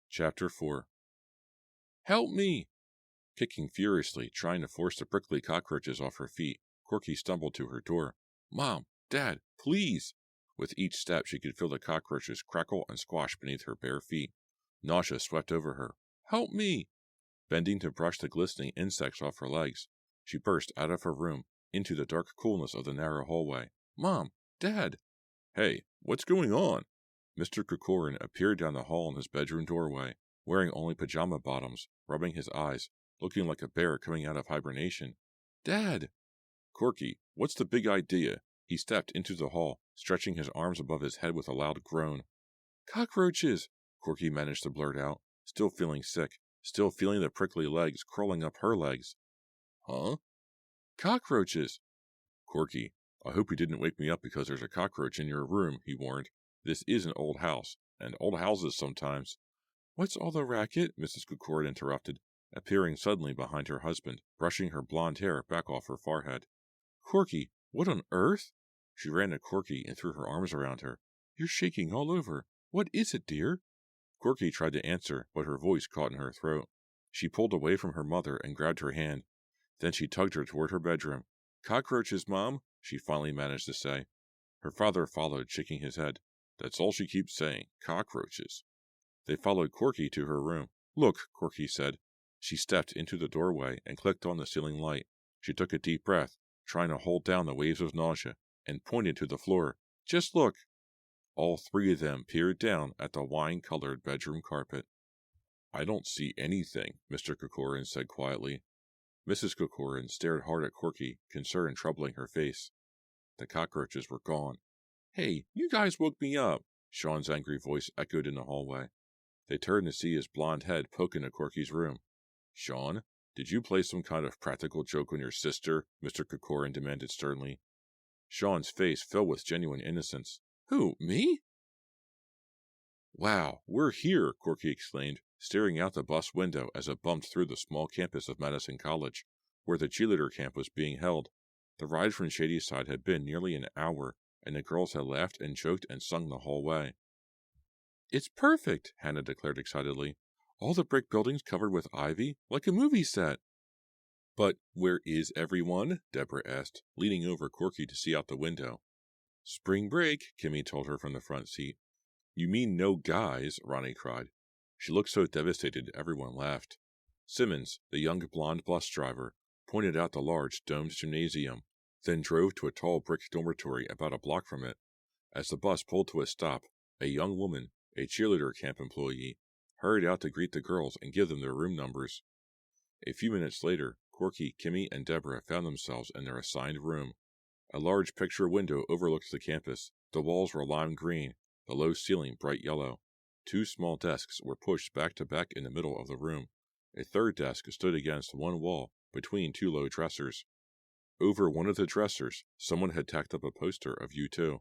Chapter 4. Help me! Kicking furiously, trying to force the prickly cockroaches off her feet, Corky stumbled to her door. Mom! Dad! Please! With each step she could feel the cockroaches crackle and squash beneath her bare feet. Nausea swept over her. Help me! Bending to brush the glistening insects off her legs, she burst out of her room, into the dark coolness of the narrow hallway. Mom! Dad! Hey, what's going on? Mr. Kukorin appeared down the hall in his bedroom doorway, wearing only pajama bottoms, rubbing his eyes, looking like a bear coming out of hibernation. Dad! Corky, what's the big idea? He stepped into the hall, stretching his arms above his head with a loud groan. Cockroaches! Corky managed to blurt out, still feeling sick, still feeling the prickly legs crawling up her legs. Huh? Cockroaches! Corky, I hope you didn't wake me up because there's a cockroach in your room, he warned. This is an old house, and old houses sometimes. What's all the racket? Mrs. Kukorin interrupted, appearing suddenly behind her husband, brushing her blonde hair back off her forehead. Corky, what on earth? She ran to Corky and threw her arms around her. You're shaking all over. What is it, dear? Corky tried to answer, but her voice caught in her throat. She pulled away from her mother and grabbed her hand. Then she tugged her toward her bedroom. Cockroaches, Mom, she finally managed to say. Her father followed, shaking his head. That's all she keeps saying, cockroaches. They followed Corky to her room. Look, Corky said. She stepped into the doorway and clicked on the ceiling light. She took a deep breath, trying to hold down the waves of nausea, and pointed to the floor. Just look. All three of them peered down at the wine-colored bedroom carpet. I don't see anything, Mr. Kukorin said quietly. Mrs. Kukorin stared hard at Corky, concern troubling her face. The cockroaches were gone. Hey, you guys woke me up, Sean's angry voice echoed in the hallway. They turned to see his blonde head poke into Corky's room. Sean, did you play some kind of practical joke on your sister? Mr. Kukorin demanded sternly. Sean's face filled with genuine innocence. Who, me? Wow, we're here, Corky exclaimed, staring out the bus window as it bumped through the small campus of Madison College, where the cheerleader camp was being held. The ride from Shadyside had been nearly an hour, and the girls had laughed and joked and sung the whole way. It's perfect, Hannah declared excitedly. All the brick buildings covered with ivy, like a movie set. But where is everyone? Deborah asked, leaning over Corky to see out the window. Spring break, Kimmy told her from the front seat. You mean no guys, Ronnie cried. She looked so devastated everyone laughed. Simmons, the young blonde bus driver, pointed out the large domed gymnasium, then drove to a tall brick dormitory about a block from it. As the bus pulled to a stop, a young woman, a cheerleader camp employee, hurried out to greet the girls and give them their room numbers. A few minutes later, Corky, Kimmy, and Deborah found themselves in their assigned room. A large picture window overlooked the campus. The walls were lime green, the low ceiling bright yellow. 2 small desks were pushed back to back in the middle of the room. A third desk stood against one wall, between 2 low dressers. Over one of the dressers, someone had tacked up a poster of U2.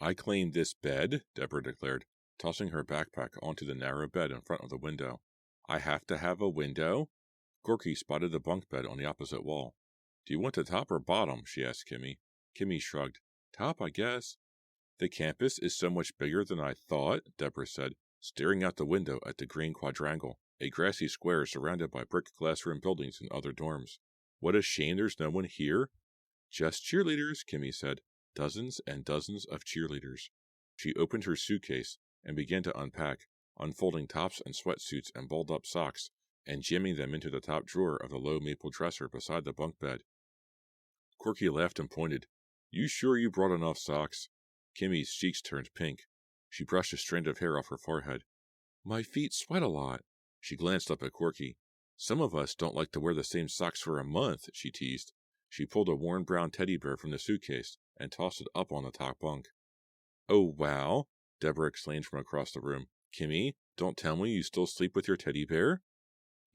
I claim this bed, Deborah declared, tossing her backpack onto the narrow bed in front of the window. I have to have a window? Corky spotted the bunk bed on the opposite wall. Do you want the top or bottom? She asked Kimmy. Kimmy shrugged. Top, I guess. The campus is so much bigger than I thought, Deborah said, staring out the window at the green quadrangle, a grassy square surrounded by brick classroom buildings and other dorms. What a shame there's no one here. Just cheerleaders, Kimmy said. Dozens and dozens of cheerleaders. She opened her suitcase and began to unpack, unfolding tops and sweatsuits and balled-up socks, and jamming them into the top drawer of the low maple dresser beside the bunk bed. Corky laughed and pointed. You sure you brought enough socks? Kimmy's cheeks turned pink. She brushed a strand of hair off her forehead. My feet sweat a lot. She glanced up at Corky. Some of us don't like to wear the same socks for a month, she teased. She pulled a worn brown teddy bear from the suitcase and tossed it up on the top bunk. Oh, wow, Deborah exclaimed from across the room. Kimmy, don't tell me you still sleep with your teddy bear?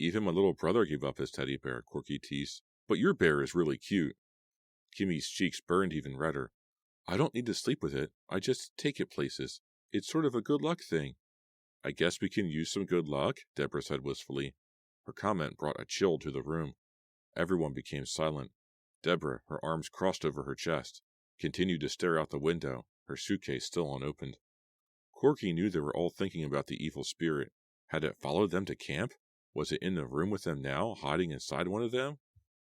Even my little brother gave up his teddy bear, Corky teased. But your bear is really cute. Kimmy's cheeks burned even redder. I don't need to sleep with it. I just take it places. It's sort of a good luck thing. I guess we can use some good luck, Deborah said wistfully. Her comment brought a chill to the room. Everyone became silent. Deborah, her arms crossed over her chest. continued to stare out the window, her suitcase still unopened. Corky knew they were all thinking about the evil spirit. Had it followed them to camp? Was it in the room with them now, hiding inside one of them?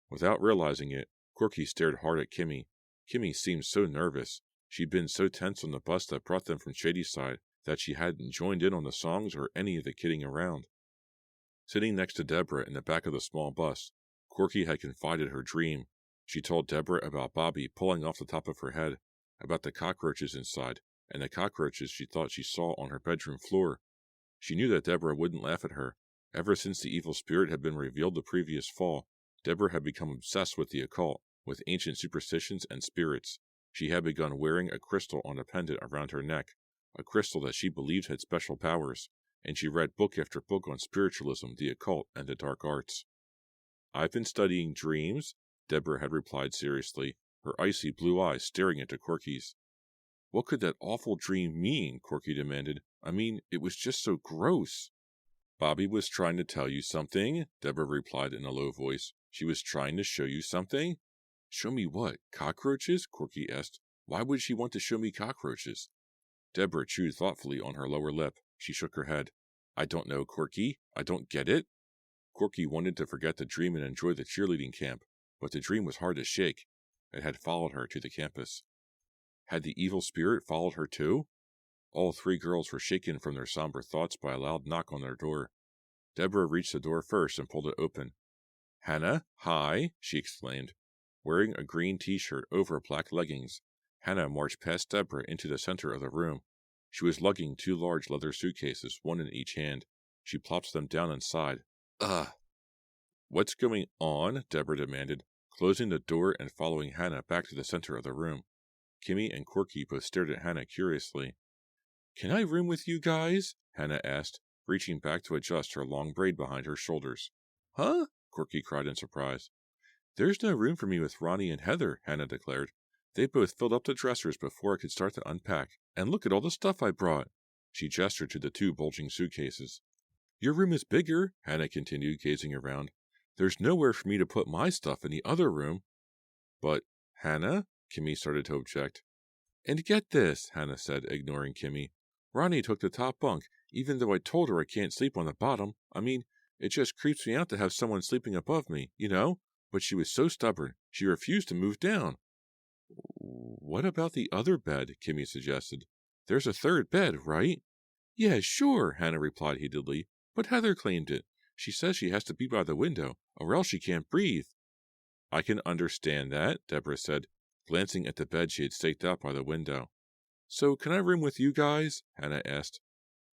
Without realizing it, Corky stared hard at Kimmy. Kimmy seemed so nervous. She'd been so tense on the bus that brought them from Shadyside that she hadn't joined in on the songs or any of the kidding around. Sitting next to Deborah in the back of the small bus, Corky had confided her dream. She told Deborah about Bobby pulling off the top of her head, about the cockroaches inside, and the cockroaches she thought she saw on her bedroom floor. She knew that Deborah wouldn't laugh at her. Ever since the evil spirit had been revealed the previous fall, Deborah had become obsessed with the occult, with ancient superstitions and spirits. She had begun wearing a crystal on a pendant around her neck, a crystal that she believed had special powers, and she read book after book on spiritualism, the occult, and the dark arts. "I've been studying dreams," Deborah had replied seriously, her icy blue eyes staring into Corky's. "What could that awful dream mean?" Corky demanded. "I mean, it was just so gross." "Bobby was trying to tell you something," Deborah replied in a low voice. "She was trying to show you something?" "Show me what? Cockroaches?" Corky asked. "Why would she want to show me cockroaches?" Deborah chewed thoughtfully on her lower lip. She shook her head. "I don't know, Corky. I don't get it." Corky wanted to forget the dream and enjoy the cheerleading camp, but the dream was hard to shake. It had followed her to the campus. Had the evil spirit followed her too? All three girls were shaken from their somber thoughts by a loud knock on their door. Deborah reached the door first and pulled it open. "Hannah, hi," she exclaimed. Wearing a green t-shirt over black leggings, Hannah marched past Deborah into the center of the room. She was lugging 2 large leather suitcases, one in each hand. She plopped them down inside. "Ugh." "What's going on?" Deborah demanded, closing the door and following Hannah back to the center of the room. Kimmy and Corky both stared at Hannah curiously. "Can I room with you guys?" Hannah asked, reaching back to adjust her long braid behind her shoulders. "Huh?" Corky cried in surprise. "There's no room for me with Ronnie and Heather," Hannah declared. "They both filled up the dressers before I could start to unpack. And look at all the stuff I brought." She gestured to the 2 bulging suitcases. "Your room is bigger," Hannah continued, gazing around. "There's nowhere for me to put my stuff in the other room." "But, Hannah," Kimmy started to object. "And get this," Hannah said, ignoring Kimmy. "Ronnie took the top bunk, even though I told her I can't sleep on the bottom. I mean, it just creeps me out to have someone sleeping above me, you know? But she was so stubborn, she refused to move down." "What about the other bed?" Kimmy suggested. "There's a 3rd bed, right?" "Yeah, sure," Hannah replied heatedly. "But Heather claimed it. She says she has to be by the window, or else she can't breathe." "I can understand that," Deborah said, glancing at the bed she had staked out by the window. "So can I room with you guys?" Hannah asked.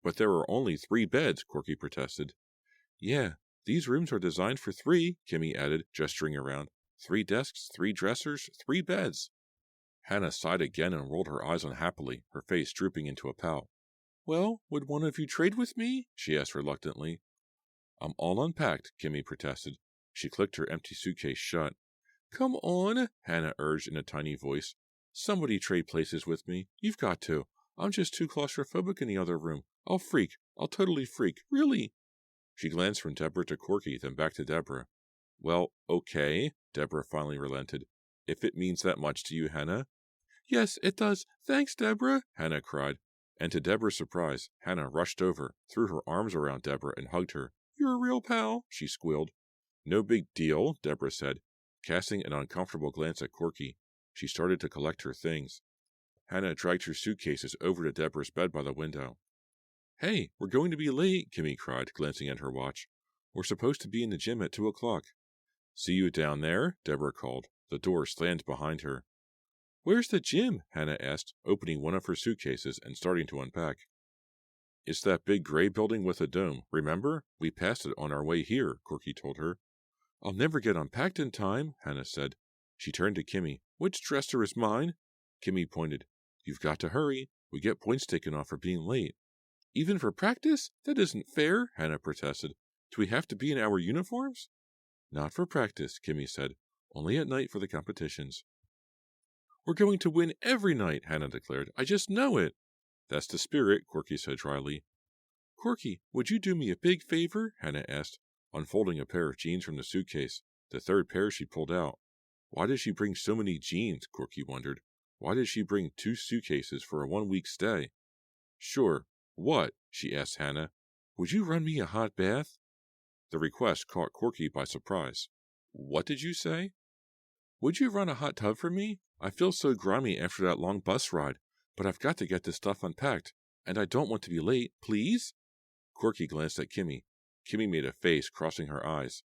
"But there are only 3 beds," Corky protested. "Yeah, these rooms are designed for 3, Kimmy added, gesturing around. 3 desks, 3 dressers, 3 beds. Hannah sighed again and rolled her eyes unhappily, her face drooping into a pout. "Well, would one of you trade with me?" she asked reluctantly. "I'm all unpacked," Kimmy protested. She clicked her empty suitcase shut. "Come on," Hannah urged in a tiny voice. "Somebody trade places with me. You've got to. I'm just too claustrophobic in the other room. I'll freak. I'll totally freak. Really." She glanced from Deborah to Corky, then back to Deborah. "Well, okay," Deborah finally relented. "If it means that much to you, Hannah." "Yes, it does. Thanks, Deborah," Hannah cried. And to Deborah's surprise, Hannah rushed over, threw her arms around Deborah, and hugged her. "You're a real pal," she squealed. "No big deal," Deborah said, casting an uncomfortable glance at Corky. She started to collect her things. Hannah dragged her suitcases over to Deborah's bed by the window. "Hey, we're going to be late," Kimmy cried, glancing at her watch. "We're supposed to be in the gym at 2 o'clock. "See you down there?" Deborah called. The door slammed behind her. "Where's the gym?" Hannah asked, opening one of her suitcases and starting to unpack. "It's that big gray building with a dome. Remember? We passed it on our way here," Corky told her. "I'll never get unpacked in time," Hannah said. She turned to Kimmy. "Which dresser is mine?" Kimmy pointed. "You've got to hurry. We get points taken off for being late." "Even for practice? That isn't fair," Hannah protested. "Do we have to be in our uniforms?" "Not for practice," Kimmy said. "Only at night for the competitions." "We're going to win every night," Hannah declared. "I just know it." "That's the spirit," Corky said dryly. "Corky, would you do me a big favor?" Hannah asked, unfolding a pair of jeans from the suitcase, the 3rd pair she pulled out. Why did she bring so many jeans, Corky wondered. Why did she bring 2 suitcases for a 1-week stay? Sure. What? She asked Hannah. Would you run me a hot bath? The request caught Corky by surprise. What did you say? Would you run a hot tub for me? I feel so grimy after that long bus ride, but I've got to get this stuff unpacked, and I don't want to be late, please? Corky glanced at Kimmy. Kimmy made a face, crossing her eyes.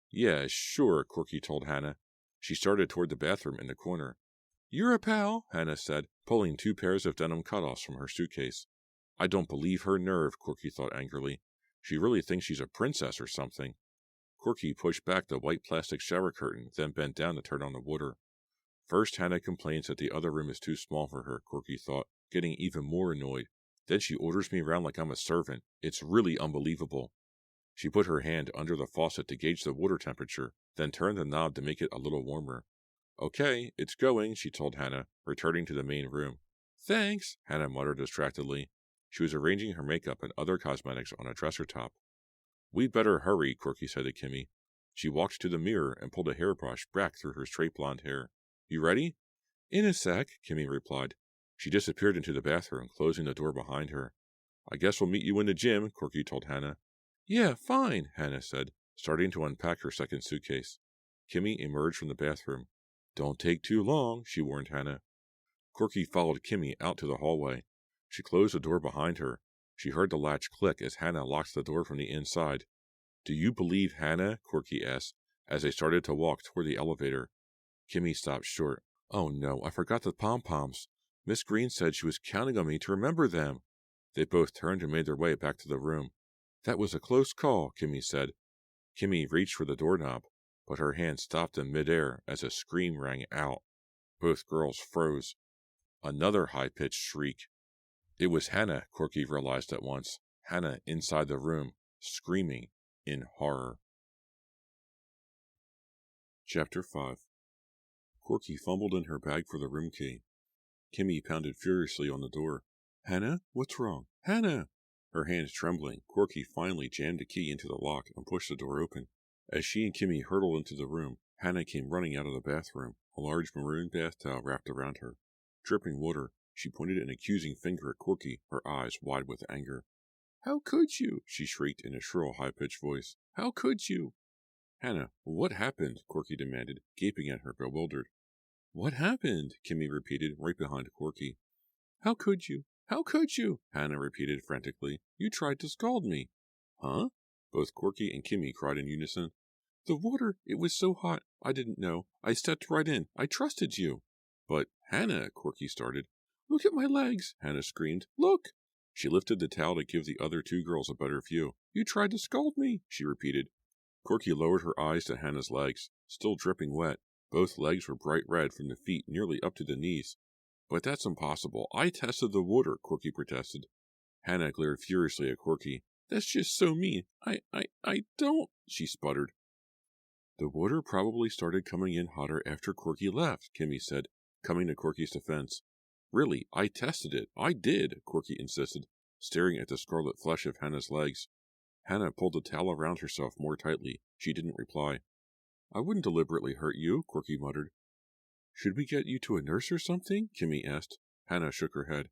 Yeah, sure, Corky told Hannah. She started toward the bathroom in the corner. You're a pal, Hannah said, pulling 2 pairs of denim cutoffs from her suitcase. I don't believe her nerve, Corky thought angrily. She really thinks she's a princess or something. Corky pushed back the white plastic shower curtain, then bent down to turn on the water. First, Hannah complains that the other room is too small for her, Corky thought, getting even more annoyed. Then she orders me around like I'm a servant. It's really unbelievable. She put her hand under the faucet to gauge the water temperature, then turned the knob to make it a little warmer. Okay, it's going, she told Hannah, returning to the main room. Thanks, Hannah muttered distractedly. She was arranging her makeup and other cosmetics on a dresser top. We'd better hurry, Corky said to Kimmy. She walked to the mirror and pulled a hairbrush back through her straight blonde hair. You ready? In a sec, Kimmy replied. She disappeared into the bathroom, closing the door behind her. I guess we'll meet you in the gym, Corky told Hannah. Yeah, fine, Hannah said, starting to unpack her second suitcase. Kimmy emerged from the bathroom. Don't take too long, she warned Hannah. Corky followed Kimmy out to the hallway. She closed the door behind her. She heard the latch click as Hannah locked the door from the inside. Do you believe Hannah? Corky asked, as they started to walk toward the elevator. Kimmy stopped short. Oh no, I forgot the pom-poms. Miss Green said she was counting on me to remember them. They both turned and made their way back to the room. That was a close call, Kimmy said. Kimmy reached for the doorknob, but her hand stopped in midair as a scream rang out. Both girls froze. Another high-pitched shriek. It was Hannah, Corky realized at once. Hannah inside the room, screaming in horror. Chapter 5. Corky fumbled in her bag for the room key. Kimmy pounded furiously on the door. Hannah, what's wrong? Hannah! Her hands trembling, Corky finally jammed the key into the lock and pushed the door open. As she and Kimmy hurtled into the room, Hannah came running out of the bathroom, a large maroon bath towel wrapped around her. Dripping water, she pointed an accusing finger at Corky, her eyes wide with anger. How could you? She shrieked in a shrill, high-pitched voice. How could you? Hannah, what happened? Corky demanded, gaping at her, bewildered. What happened? Kimmy repeated, right behind Corky. How could you? How could you? Hannah repeated frantically. You tried to scald me. Huh? Both Corky and Kimmy cried in unison. The water, it was so hot. I didn't know. I stepped right in. I trusted you. But, Hannah, Corky started. Look at my legs, Hannah screamed. Look! She lifted the towel to give the other 2 girls a better view. You tried to scald me, she repeated. Corky lowered her eyes to Hannah's legs, still dripping wet. Both legs were bright red from the feet nearly up to the knees. But that's impossible. I tested the water, Corky protested. Hannah glared furiously at Corky. That's just so mean. I don't, she sputtered. The water probably started coming in hotter after Corky left, Kimmy said, coming to Corky's defense. Really, I tested it. I did, Corky insisted, staring at the scarlet flesh of Hannah's legs. Hannah pulled the towel around herself more tightly. She didn't reply. I wouldn't deliberately hurt you, Corky muttered. Should we get you to a nurse or something? Kimmy asked. Hannah shook her head.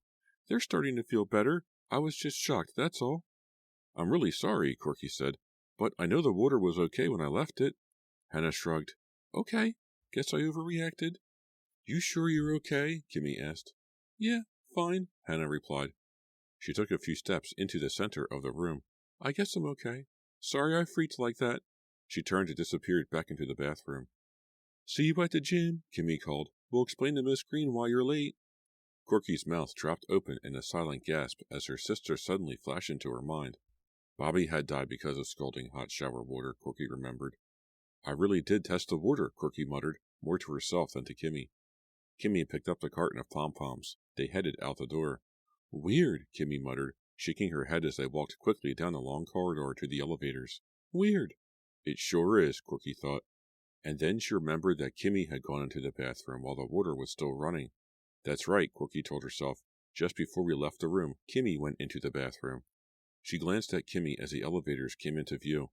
They're starting to feel better. I was just shocked, that's all. I'm really sorry, Corky said, but I know the water was okay when I left it. Hannah shrugged. Okay, guess I overreacted. You sure you're okay? Kimmy asked. Yeah, fine, Hannah replied. She took a few steps into the center of the room. I guess I'm okay. Sorry I freaked like that. She turned and disappeared back into the bathroom. See you at the gym, Kimmy called. We'll explain to Miss Green why you're late. Corky's mouth dropped open in a silent gasp as her sister suddenly flashed into her mind. Bobby had died because of scalding hot shower water, Corky remembered. I really did test the water, Corky muttered, more to herself than to Kimmy. Kimmy picked up the carton of pom-poms. They headed out the door. Weird, Kimmy muttered, shaking her head as they walked quickly down the long corridor to the elevators. Weird. It sure is, Corky thought. And then she remembered that Kimmy had gone into the bathroom while the water was still running. That's right, Corky told herself. Just before we left the room, Kimmy went into the bathroom. She glanced at Kimmy as the elevators came into view.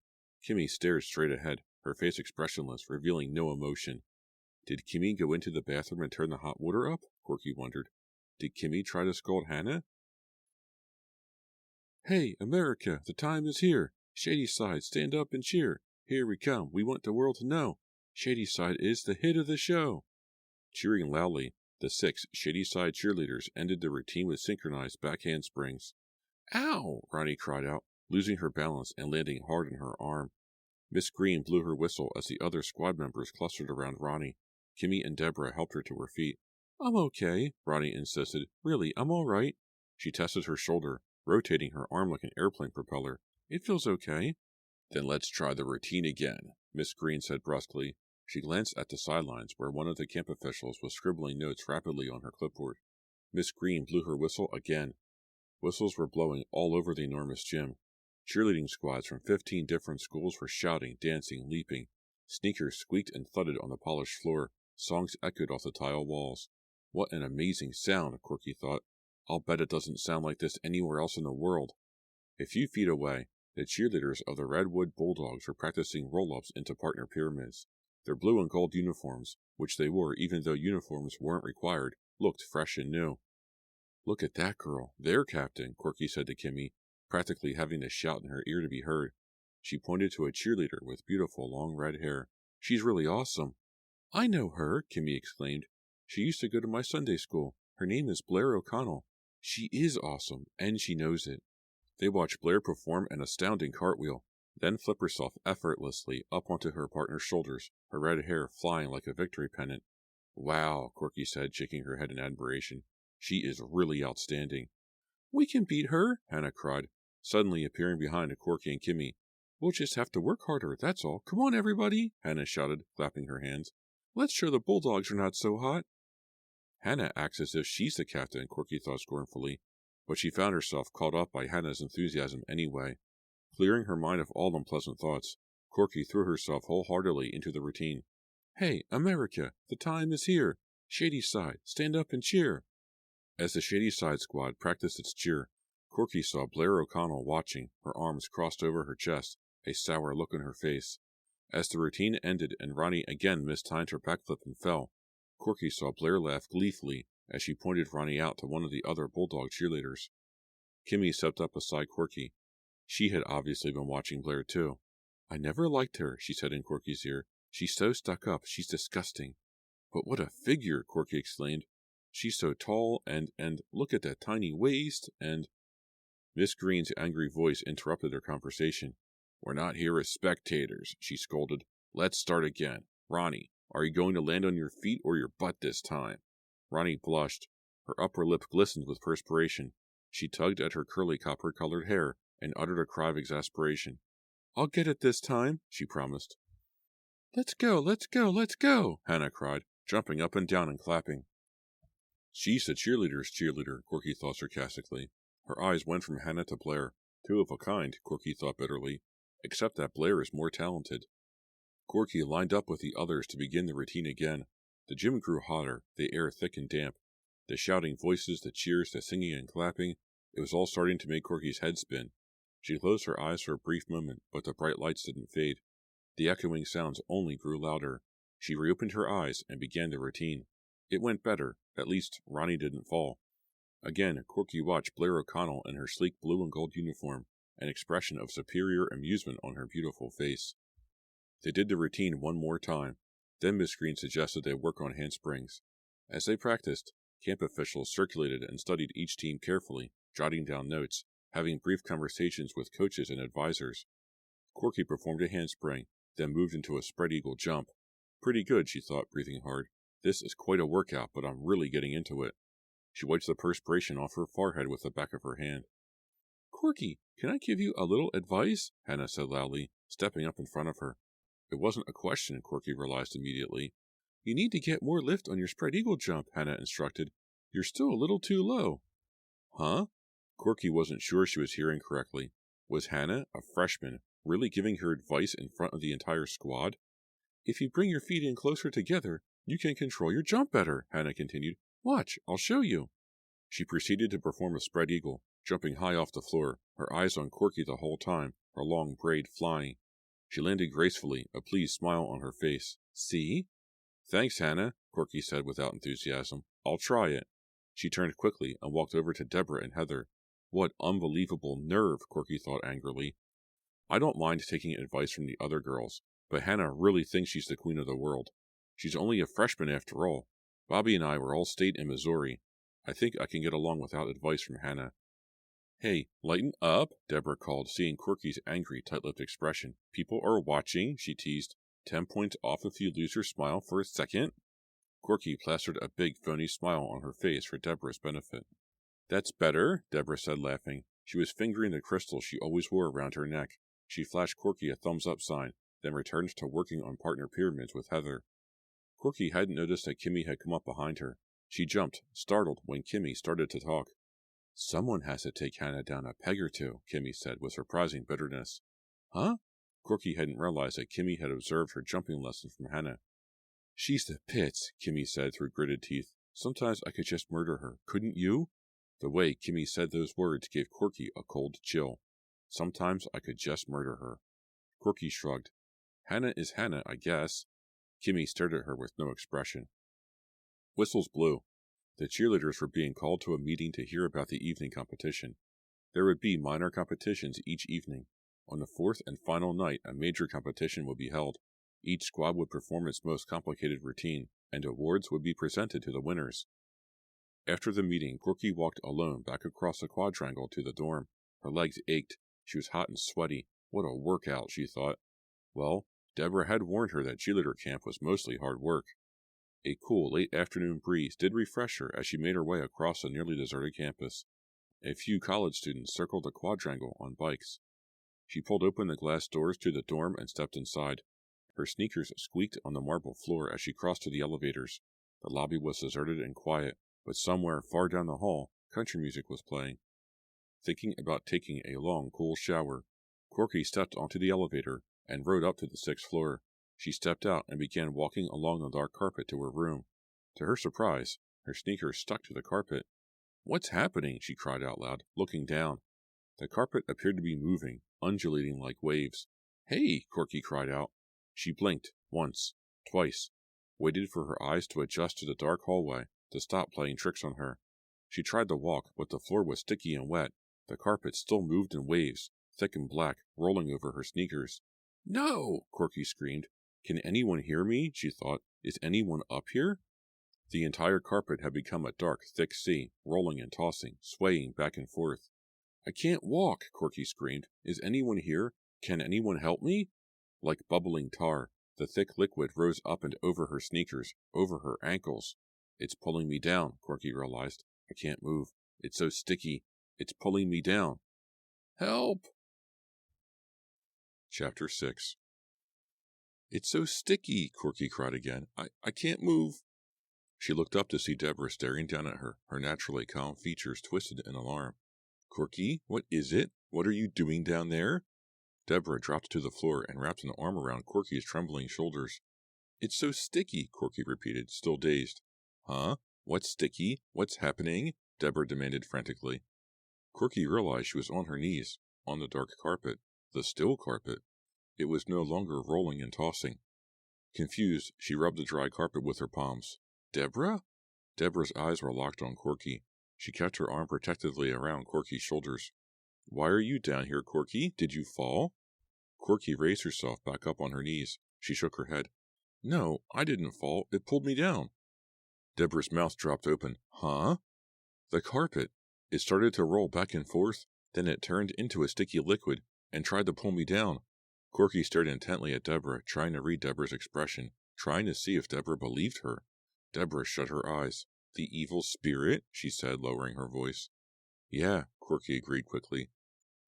Kimmy stared straight ahead, her face expressionless, revealing no emotion. Did Kimmy go into the bathroom and turn the hot water up? Corky wondered. Did Kimmy try to scold Hannah? Hey, America, the time is here. Shadyside, stand up and cheer. Here we come, we want the world to know. Shadyside is the hit of the show. Cheering loudly, the 6 Shadyside cheerleaders ended the routine with synchronized back handsprings. Ow! Ronnie cried out, losing her balance and landing hard on her arm. Miss Green blew her whistle as the other squad members clustered around Ronnie. Kimmy and Deborah helped her to her feet. I'm okay, Ronnie insisted. Really, I'm all right. She tested her shoulder, rotating her arm like an airplane propeller. It feels okay. Then let's try the routine again, Miss Green said brusquely. She glanced at the sidelines where one of the camp officials was scribbling notes rapidly on her clipboard. Miss Green blew her whistle again. Whistles were blowing all over the enormous gym. Cheerleading squads from 15 different schools were shouting, dancing, leaping. Sneakers squeaked and thudded on the polished floor. Songs echoed off the tile walls. What an amazing sound, Corky thought. I'll bet it doesn't sound like this anywhere else in the world. A few feet away, the cheerleaders of the Redwood Bulldogs were practicing roll-ups into partner pyramids. Their blue and gold uniforms, which they wore even though uniforms weren't required, looked fresh and new. Look at that girl, their captain, Corky said to Kimmy, practically having to shout in her ear to be heard. She pointed to a cheerleader with beautiful long red hair. She's really awesome. I know her, Kimmy exclaimed. She used to go to my Sunday school. Her name is Blair O'Connell. She is awesome, and she knows it. They watched Blair perform an astounding cartwheel, then flip herself effortlessly up onto her partner's shoulders, her red hair flying like a victory pennant. Wow, Corky said, shaking her head in admiration. She is really outstanding. We can beat her, Hannah cried, suddenly appearing behind Corky and Kimmy. We'll just have to work harder, that's all. Come on, everybody, Hannah shouted, clapping her hands. Let's show the Bulldogs are not so hot. Hannah acts as if she's the captain, Corky thought scornfully, but she found herself caught up by Hannah's enthusiasm anyway. Clearing her mind of all unpleasant thoughts, Corky threw herself wholeheartedly into the routine. Hey, America, the time is here. Shadyside, stand up and cheer. As the Shadyside squad practiced its cheer, Corky saw Blair O'Connell watching, her arms crossed over her chest, a sour look on her face. As the routine ended and Ronnie again mistimed her backflip and fell, Corky saw Blair laugh gleefully as she pointed Ronnie out to one of the other Bulldog cheerleaders. Kimmy stepped up beside Corky. She had obviously been watching Blair too. I never liked her, she said in Corky's ear. She's so stuck up, she's disgusting. But what a figure, Corky exclaimed. She's so tall, and look at that tiny waist, and... Miss Green's angry voice interrupted their conversation. We're not here as spectators, she scolded. Let's start again. Ronnie, are you going to land on your feet or your butt this time? Ronnie blushed. Her upper lip glistened with perspiration. She tugged at her curly copper-colored hair and uttered a cry of exasperation. I'll get it this time, she promised. Let's go, let's go, let's go, Hannah cried, jumping up and down and clapping. She's the cheerleader's cheerleader, Corky thought sarcastically. Her eyes went from Hannah to Blair. Two of a kind, Corky thought bitterly, except that Blair is more talented. Corky lined up with the others to begin the routine again. The gym grew hotter, the air thick and damp. The shouting voices, the cheers, the singing and clapping, it was all starting to make Corky's head spin. She closed her eyes for a brief moment, but the bright lights didn't fade. The echoing sounds only grew louder. She reopened her eyes and began the routine. It went better. At least, Ronnie didn't fall. Again, Corky watched Blair O'Connell in her sleek blue and gold uniform, an expression of superior amusement on her beautiful face. They did the routine one more time. Then Miss Green suggested they work on handsprings. As they practiced, camp officials circulated and studied each team carefully, jotting down notes, having brief conversations with coaches and advisors. Corky performed a handspring, then moved into a spread eagle jump. Pretty good, she thought, breathing hard. This is quite a workout, but I'm really getting into it. She wiped the perspiration off her forehead with the back of her hand. Corky, can I give you a little advice? Hannah said loudly, stepping up in front of her. It wasn't a question, Corky realized immediately. You need to get more lift on your spread eagle jump, Hannah instructed. You're still a little too low. Huh? Corky wasn't sure she was hearing correctly. Was Hannah, a freshman, really giving her advice in front of the entire squad? If you bring your feet in closer together, you can control your jump better, Hannah continued. Watch, I'll show you. She proceeded to perform a spread eagle, jumping high off the floor, her eyes on Corky the whole time, her long braid flying. She landed gracefully, a pleased smile on her face. See? Thanks, Hannah, Corky said without enthusiasm. I'll try it. She turned quickly and walked over to Deborah and Heather. What unbelievable nerve, Corky thought angrily. I don't mind taking advice from the other girls, but Hannah really thinks she's the queen of the world. She's only a freshman after all. Bobby and I were all state in Missouri. I think I can get along without advice from Hannah. Hey, lighten up, Deborah called, seeing Corky's angry, tight-lipped expression. People are watching, she teased. 10 points off if you lose your smile for a second. Corky plastered a big, phony smile on her face for Deborah's benefit. That's better, Deborah said, laughing. She was fingering the crystal she always wore around her neck. She flashed Corky a thumbs-up sign, then returned to working on partner pyramids with Heather. Corky hadn't noticed that Kimmy had come up behind her. She jumped, startled, when Kimmy started to talk. Someone has to take Hannah down a peg or two, Kimmy said with surprising bitterness. Huh? Corky hadn't realized that Kimmy had observed her jumping lesson from Hannah. She's the pits, Kimmy said through gritted teeth. Sometimes I could just murder her, couldn't you? The way Kimmy said those words gave Corky a cold chill. Sometimes I could just murder her. Corky shrugged. Hannah is Hannah, I guess. Kimmy stared at her with no expression. Whistles blew. The cheerleaders were being called to a meeting to hear about the evening competition. There would be minor competitions each evening. On the fourth and final night, a major competition would be held. Each squad would perform its most complicated routine, and awards would be presented to the winners. After the meeting, Corky walked alone back across the quadrangle to the dorm. Her legs ached. She was hot and sweaty. What a workout, she thought. Well, Deborah had warned her that cheerleader camp was mostly hard work. A cool, late afternoon breeze did refresh her as she made her way across the nearly deserted campus. A few college students circled the quadrangle on bikes. She pulled open the glass doors to the dorm and stepped inside. Her sneakers squeaked on the marble floor as she crossed to the elevators. The lobby was deserted and quiet, but somewhere far down the hall, country music was playing. Thinking about taking a long, cool shower, Corky stepped onto the elevator and rode up to the 6th floor. She stepped out and began walking along the dark carpet to her room. To her surprise, her sneakers stuck to the carpet. What's happening? She cried out loud, looking down. The carpet appeared to be moving, undulating like waves. Hey! Corky cried out. She blinked, once, twice, waited for her eyes to adjust to the dark hallway, to stop playing tricks on her. She tried to walk, but the floor was sticky and wet. The carpet still moved in waves, thick and black, rolling over her sneakers. No! Corky screamed. Can anyone hear me? She thought. Is anyone up here? The entire carpet had become a dark, thick sea, rolling and tossing, swaying back and forth. I can't walk, Corky screamed. Is anyone here? Can anyone help me? Like bubbling tar, the thick liquid rose up and over her sneakers, over her ankles. It's pulling me down, Corky realized. I can't move. It's so sticky. It's pulling me down. Help! Chapter 6. It's so sticky, Corky cried again. I can't move. She looked up to see Deborah staring down at her, her naturally calm features twisted in alarm. Corky, what is it? What are you doing down there? Deborah dropped to the floor and wrapped an arm around Corky's trembling shoulders. It's so sticky, Corky repeated, still dazed. Huh? What's sticky? What's happening? Deborah demanded frantically. Corky realized she was on her knees, on the dark carpet, the still carpet. It was no longer rolling and tossing. Confused, she rubbed the dry carpet with her palms. Deborah? Deborah's eyes were locked on Corky. She kept her arm protectively around Corky's shoulders. Why are you down here, Corky? Did you fall? Corky raised herself back up on her knees. She shook her head. No, I didn't fall. It pulled me down. Deborah's mouth dropped open. Huh? The carpet. It started to roll back and forth, then it turned into a sticky liquid and tried to pull me down. Corky stared intently at Deborah, trying to read Deborah's expression, trying to see if Deborah believed her. Deborah shut her eyes. The evil spirit? She said, lowering her voice. Yeah, Corky agreed quickly.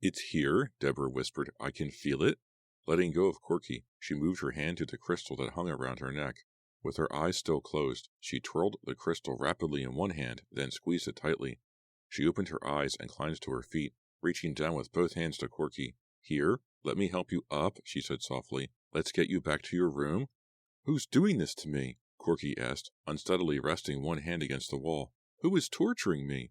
It's here, Deborah whispered. I can feel it. Letting go of Corky, she moved her hand to the crystal that hung around her neck. With her eyes still closed, she twirled the crystal rapidly in one hand, then squeezed it tightly. She opened her eyes and climbed to her feet, reaching down with both hands to Corky. Here, let me help you up, she said softly. Let's get you back to your room. Who's doing this to me? Corky asked, unsteadily resting one hand against the wall. Who is torturing me?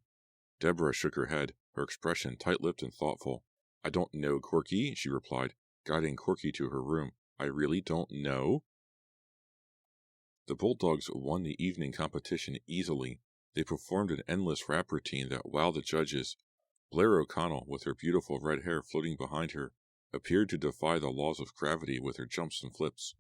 Deborah shook her head, her expression tight-lipped and thoughtful. I don't know, Corky, she replied, guiding Corky to her room. I really don't know. The Bulldogs won the evening competition easily. They performed an endless rap routine that wowed the judges. Blair O'Connell, with her beautiful red hair floating behind her, appeared to defy the laws of gravity with her jumps and flips.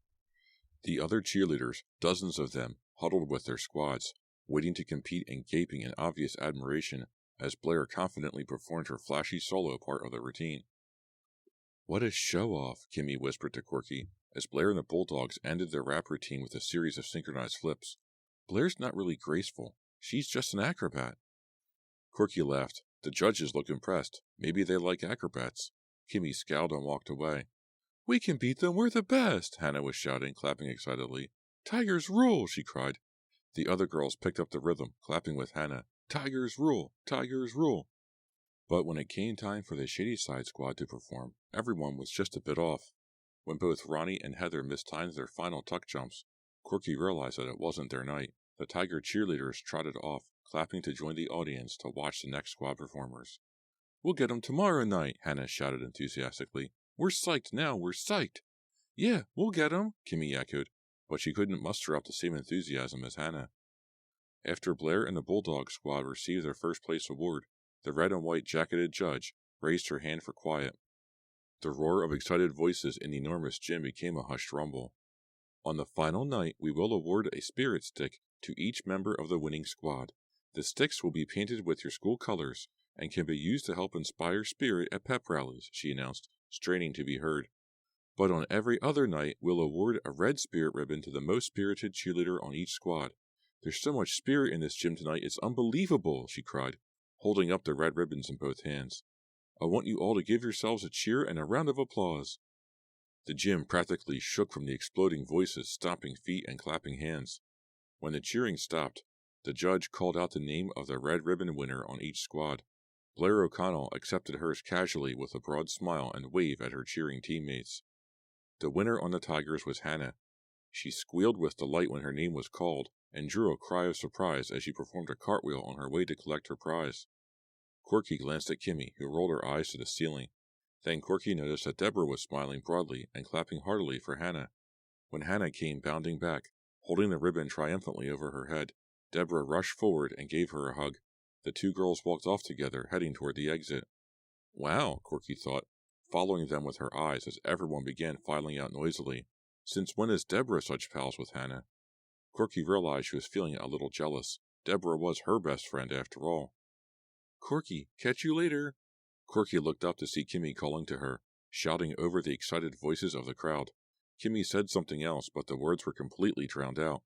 The other cheerleaders, dozens of them, huddled with their squads, waiting to compete and gaping in obvious admiration as Blair confidently performed her flashy solo part of the routine. "What a show-off," Kimmy whispered to Corky, as Blair and the Bulldogs ended their rap routine with a series of synchronized flips. "Blair's not really graceful. She's just an acrobat." Corky laughed. "The judges look impressed. Maybe they like acrobats." Kimmy scowled and walked away. "We can beat them. We're the best," Hannah was shouting, clapping excitedly. "Tigers rule," she cried. The other girls picked up the rhythm, clapping with Hannah. "Tigers rule! Tigers rule!" But when it came time for the Shadyside squad to perform, everyone was just a bit off. When both Ronnie and Heather mistimed their final tuck jumps, Corky realized that it wasn't their night. The Tiger cheerleaders trotted off, clapping to join the audience to watch the next squad performers. "We'll get 'em tomorrow night," Hannah shouted enthusiastically. "We're psyched now, we're psyched." "Yeah, we'll get 'em," Kimmy echoed, but she couldn't muster up the same enthusiasm as Hannah. After Blair and the Bulldog squad received their first place award, the red and white jacketed judge raised her hand for quiet. The roar of excited voices in the enormous gym became a hushed rumble. "On the final night, we will award a spirit stick to each member of the winning squad. The sticks will be painted with your school colors and can be used to help inspire spirit at pep rallies," she announced, straining to be heard. "But on every other night, we'll award a red spirit ribbon to the most spirited cheerleader on each squad. There's so much spirit in this gym tonight, it's unbelievable," she cried, holding up the red ribbons in both hands. "I want you all to give yourselves a cheer and a round of applause." The gym practically shook from the exploding voices, stomping feet, and clapping hands. When the cheering stopped, the judge called out the name of the red ribbon winner on each squad. Blair O'Connell accepted hers casually with a broad smile and wave at her cheering teammates. The winner on the Tigers was Hannah. She squealed with delight when her name was called, and drew a cry of surprise as she performed a cartwheel on her way to collect her prize. Corky glanced at Kimmy, who rolled her eyes to the ceiling. Then Corky noticed that Deborah was smiling broadly and clapping heartily for Hannah. When Hannah came bounding back, holding the ribbon triumphantly over her head, Deborah rushed forward and gave her a hug. The two girls walked off together, heading toward the exit. "Wow," Corky thought, following them with her eyes as everyone began filing out noisily. "Since when is Deborah such pals with Hannah?" Corky realized she was feeling a little jealous. Deborah was her best friend after all. "Corky, catch you later." Corky looked up to see Kimmy calling to her, shouting over the excited voices of the crowd. Kimmy said something else, but the words were completely drowned out.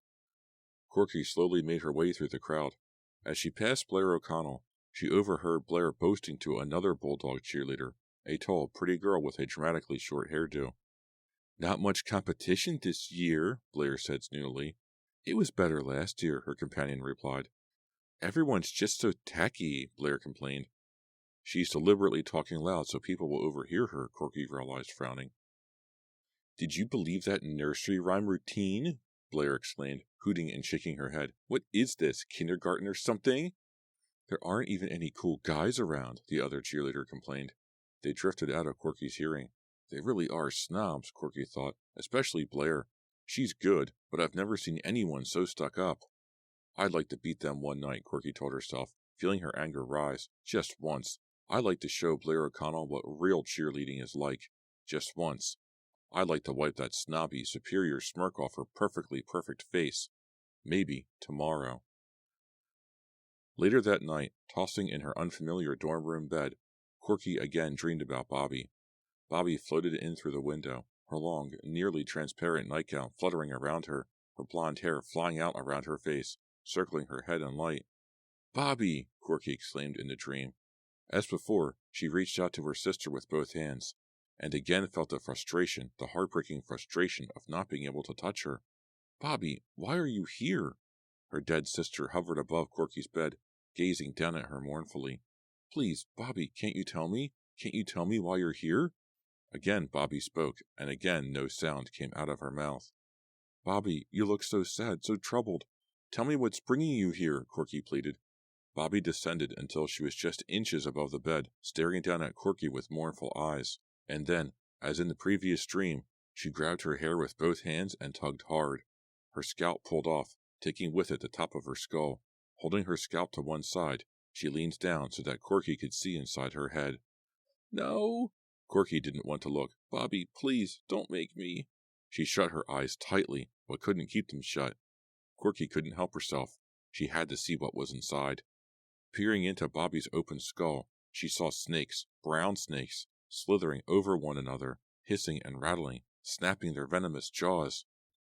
Corky slowly made her way through the crowd. As she passed Blair O'Connell, she overheard Blair boasting to another Bulldog cheerleader, a tall, pretty girl with a dramatically short hairdo. "Not much competition this year," Blair said snootily. "It was better last year," her companion replied. "Everyone's just so tacky," Blair complained. "She's deliberately talking loud so people will overhear her," Corky realized, frowning. "Did you believe that nursery rhyme routine?" Blair exclaimed, hooting and shaking her head. "What is this, kindergarten or something?" "There aren't even any cool guys around," the other cheerleader complained. They drifted out of Corky's hearing. They really are snobs, Corky thought, especially Blair. She's good, but I've never seen anyone so stuck up. "I'd like to beat them one night," Corky told herself, feeling her anger rise. "Just once. I'd like to show Blair O'Connell what real cheerleading is like. Just once. I'd like to wipe that snobby, superior smirk off her perfectly perfect face. Maybe tomorrow." Later that night, tossing in her unfamiliar dorm room bed, Corky again dreamed about Bobby. Bobby floated in through the window, her long, nearly transparent nightgown fluttering around her, her blonde hair flying out around her face, circling her head in light. "Bobby!" Corky exclaimed in the dream. As before, she reached out to her sister with both hands, and again felt the frustration, the heartbreaking frustration of not being able to touch her. "Bobby, why are you here?" Her dead sister hovered above Corky's bed, gazing down at her mournfully. "Please, Bobby, can't you tell me? Can't you tell me why you're here?" Again Bobby spoke, and again no sound came out of her mouth. "Bobby, you look so sad, so troubled. Tell me what's bringing you here," Corky pleaded. Bobby descended until she was just inches above the bed, staring down at Corky with mournful eyes. And then, as in the previous dream, she grabbed her hair with both hands and tugged hard. Her scalp pulled off, taking with it the top of her skull. Holding her scalp to one side, she leaned down so that Corky could see inside her head. No! Corky didn't want to look. Bobby, please, don't make me. She shut her eyes tightly, but couldn't keep them shut. Corky couldn't help herself. She had to see what was inside. Peering into Bobby's open skull, she saw snakes, brown snakes, slithering over one another, hissing and rattling, snapping their venomous jaws.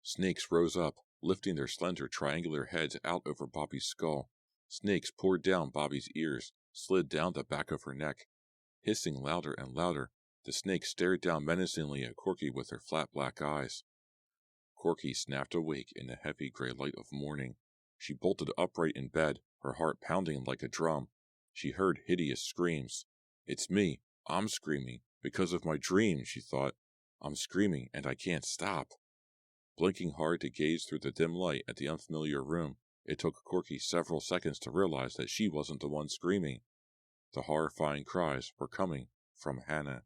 Snakes rose up, lifting their slender triangular heads out over Bobby's skull. Snakes poured down Bobby's ears, slid down the back of her neck. Hissing louder and louder, the snake stared down menacingly at Corky with her flat black eyes. Corky snapped awake in the heavy gray light of morning. She bolted upright in bed, her heart pounding like a drum. She heard hideous screams. It's me. I'm screaming. Because of my dream, she thought. I'm screaming, and I can't stop. Blinking hard to gaze through the dim light at the unfamiliar room, it took Corky several seconds to realize that she wasn't the one screaming. The horrifying cries were coming from Hannah.